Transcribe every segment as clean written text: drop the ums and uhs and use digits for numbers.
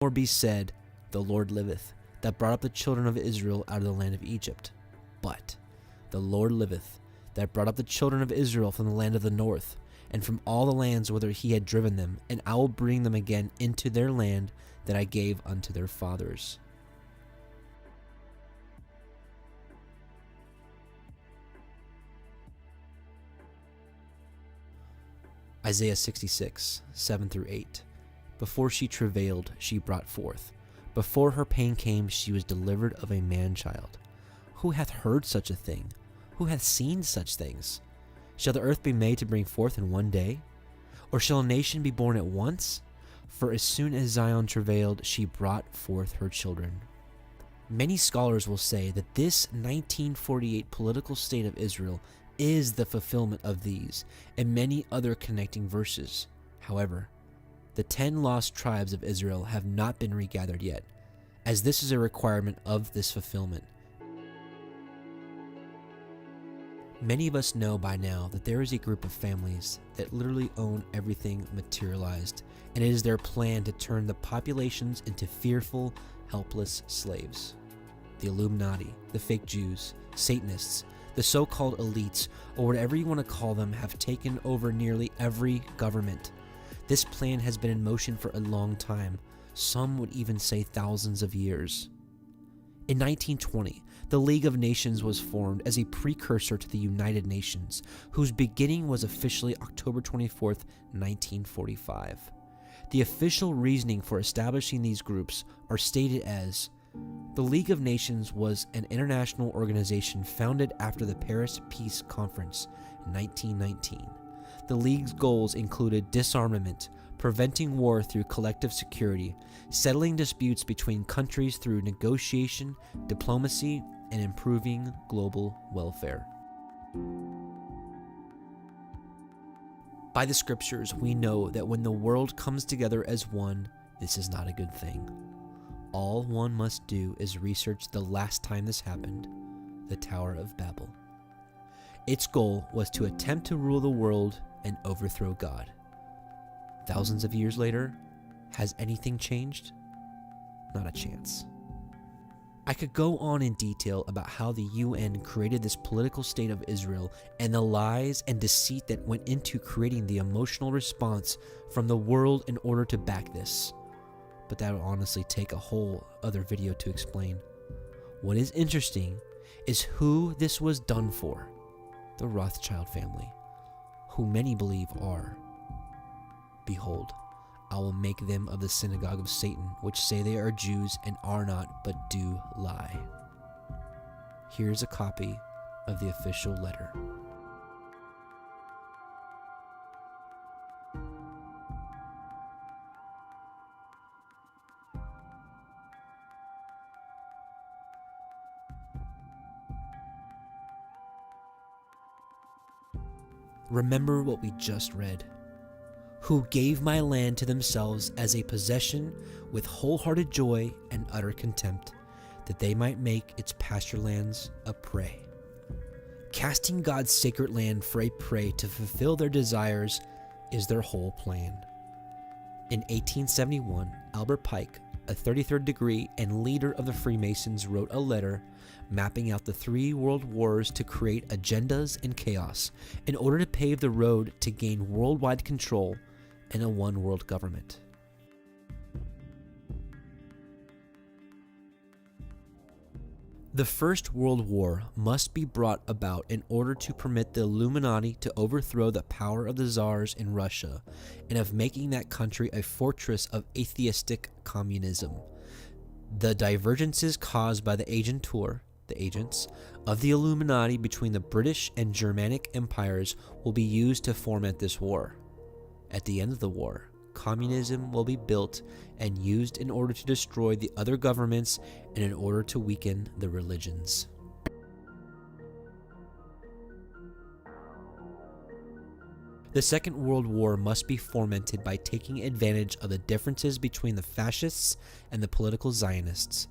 more be said, the Lord liveth, that brought up the children of Israel out of the land of Egypt. But the Lord liveth, that brought up the children of Israel from the land of the north, and from all the lands whither he had driven them, and I will bring them again into their land that I gave unto their fathers. Isaiah 66, 7-8. Before she travailed, she brought forth. Before her pain came, she was delivered of a man-child. Who hath heard such a thing? Who hath seen such things? Shall the earth be made to bring forth in one day? Or shall a nation be born at once? For as soon as Zion travailed, she brought forth her children. Many scholars will say that this 1948 political state of Israel is the fulfillment of these and many other connecting verses. However, the 10 lost tribes of Israel have not been regathered yet, as this is a requirement of this fulfillment. Many of us know by now that there is a group of families that literally own everything materialized, and it is their plan to turn the populations into fearful, helpless slaves. The Illuminati, the fake Jews, Satanists, the so-called elites, or whatever you want to call them, have taken over nearly every government. This plan has been in motion for a long time. Some would even say thousands of years. In 1920, the League of Nations was formed as a precursor to the United Nations, whose beginning was officially October 24, 1945. The official reasoning for establishing these groups are stated as: the League of Nations was an international organization founded after the Paris Peace Conference in 1919. The League's goals included disarmament, preventing war through collective security, settling disputes between countries through negotiation, diplomacy, and improving global welfare. By the scriptures, we know that when the world comes together as one, this is not a good thing. All one must do is research the last time this happened, the Tower of Babel. Its goal was to attempt to rule the world and overthrow God. Thousands of years later, has anything changed? Not a chance. I could go on in detail about how the UN created this political state of Israel and the lies and deceit that went into creating the emotional response from the world in order to back this. But that would honestly take a whole other video to explain. What is interesting is who this was done for: the Rothschild family, who many believe are. Behold, I will make them of the synagogue of Satan, which say they are Jews and are not, but do lie. Here's a copy of the official letter. Remember what we just read. Who gave my land to themselves as a possession with wholehearted joy and utter contempt, that they might make its pasture lands a prey. Casting God's sacred land for a prey to fulfill their desires is their whole plan. In 1871, Albert Pike, a 33rd degree and leader of the Freemasons, wrote a letter mapping out the 3 world wars to create agendas and chaos in order to pave the road to gain worldwide control in a one world government. The First World War must be brought about in order to permit the Illuminati to overthrow the power of the Tsars in Russia and of making that country a fortress of atheistic communism. The divergences caused by the agents of the Illuminati between the British and Germanic empires will be used to foment this war. At the end of the war, communism will be built and used in order to destroy the other governments and in order to weaken the religions. The Second World War must be fomented by taking advantage of the differences between the fascists and the political Zionists.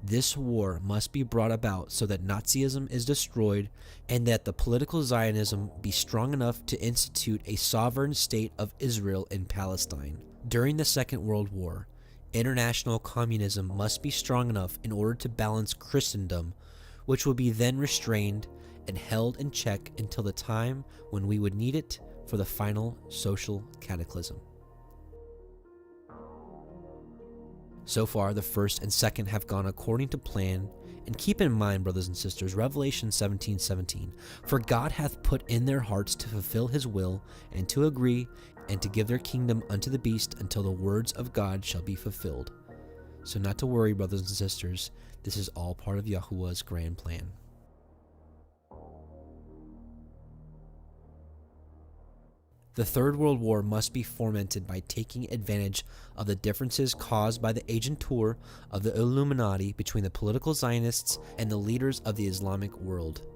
This war must be brought about so that Nazism is destroyed and that the political Zionism be strong enough to institute a sovereign state of Israel in Palestine. During the Second World War, International communism must be strong enough in order to balance Christendom, which will be then restrained and held in check until the time when we would need it for the final social cataclysm. So far, the first and second have gone according to plan. And keep in mind, brothers and sisters, Revelation 17:17, for God hath put in their hearts to fulfill his will, and to agree, and to give their kingdom unto the beast until the words of God shall be fulfilled. So not to worry, brothers and sisters, this is all part of Yahuwah's grand plan. The Third World War must be fomented by taking advantage of the differences caused by the agentur of the Illuminati between the political Zionists and the leaders of the Islamic world.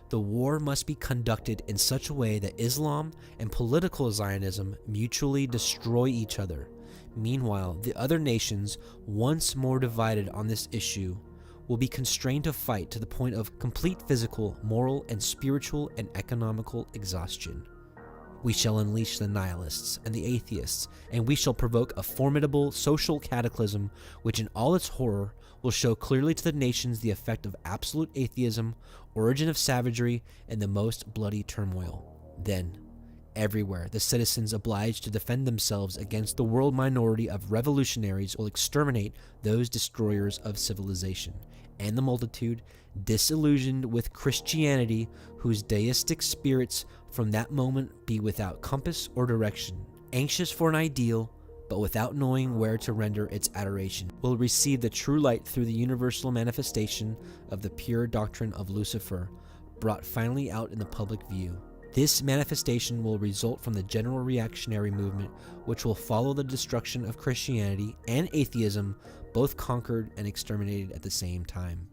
The war must be conducted in such a way that Islam and political Zionism mutually destroy each other. Meanwhile, the other nations, once more divided on this issue, will be constrained to fight to the point of complete physical, moral, and spiritual and economical exhaustion. We shall unleash the nihilists and the atheists, and we shall provoke a formidable social cataclysm which in all its horror will show clearly to the nations the effect of absolute atheism, origin of savagery, and the most bloody turmoil. Then, everywhere, the citizens obliged to defend themselves against the world minority of revolutionaries will exterminate those destroyers of civilization, and the multitude, disillusioned with Christianity, whose deistic spirits from that moment be without compass or direction, anxious for an ideal, but without knowing where to render its adoration, will receive the true light through the universal manifestation of the pure doctrine of Lucifer, brought finally out in the public view. This manifestation will result from the general reactionary movement, which will follow the destruction of Christianity and atheism, both conquered and exterminated at the same time.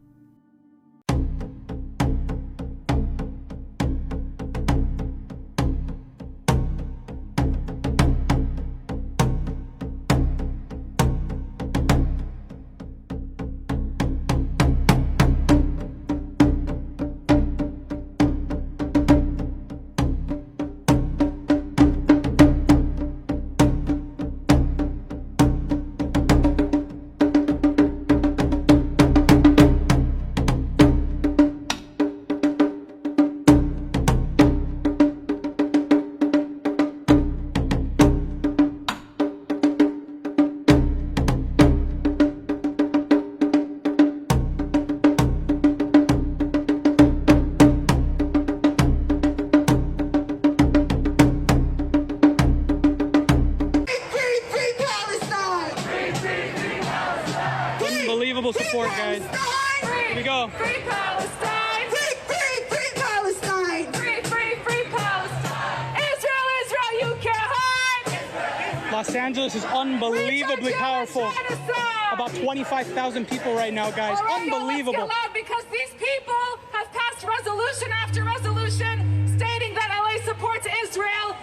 Unbelievable support, guys. Here we go. Free Palestine! Free Palestine! Free Palestine! Israel, Israel, you can't hide! Los Angeles is unbelievably powerful. About 25,000 people right now, guys. Unbelievable. Let's get loud because these people have passed resolution after resolution stating that LA supports Israel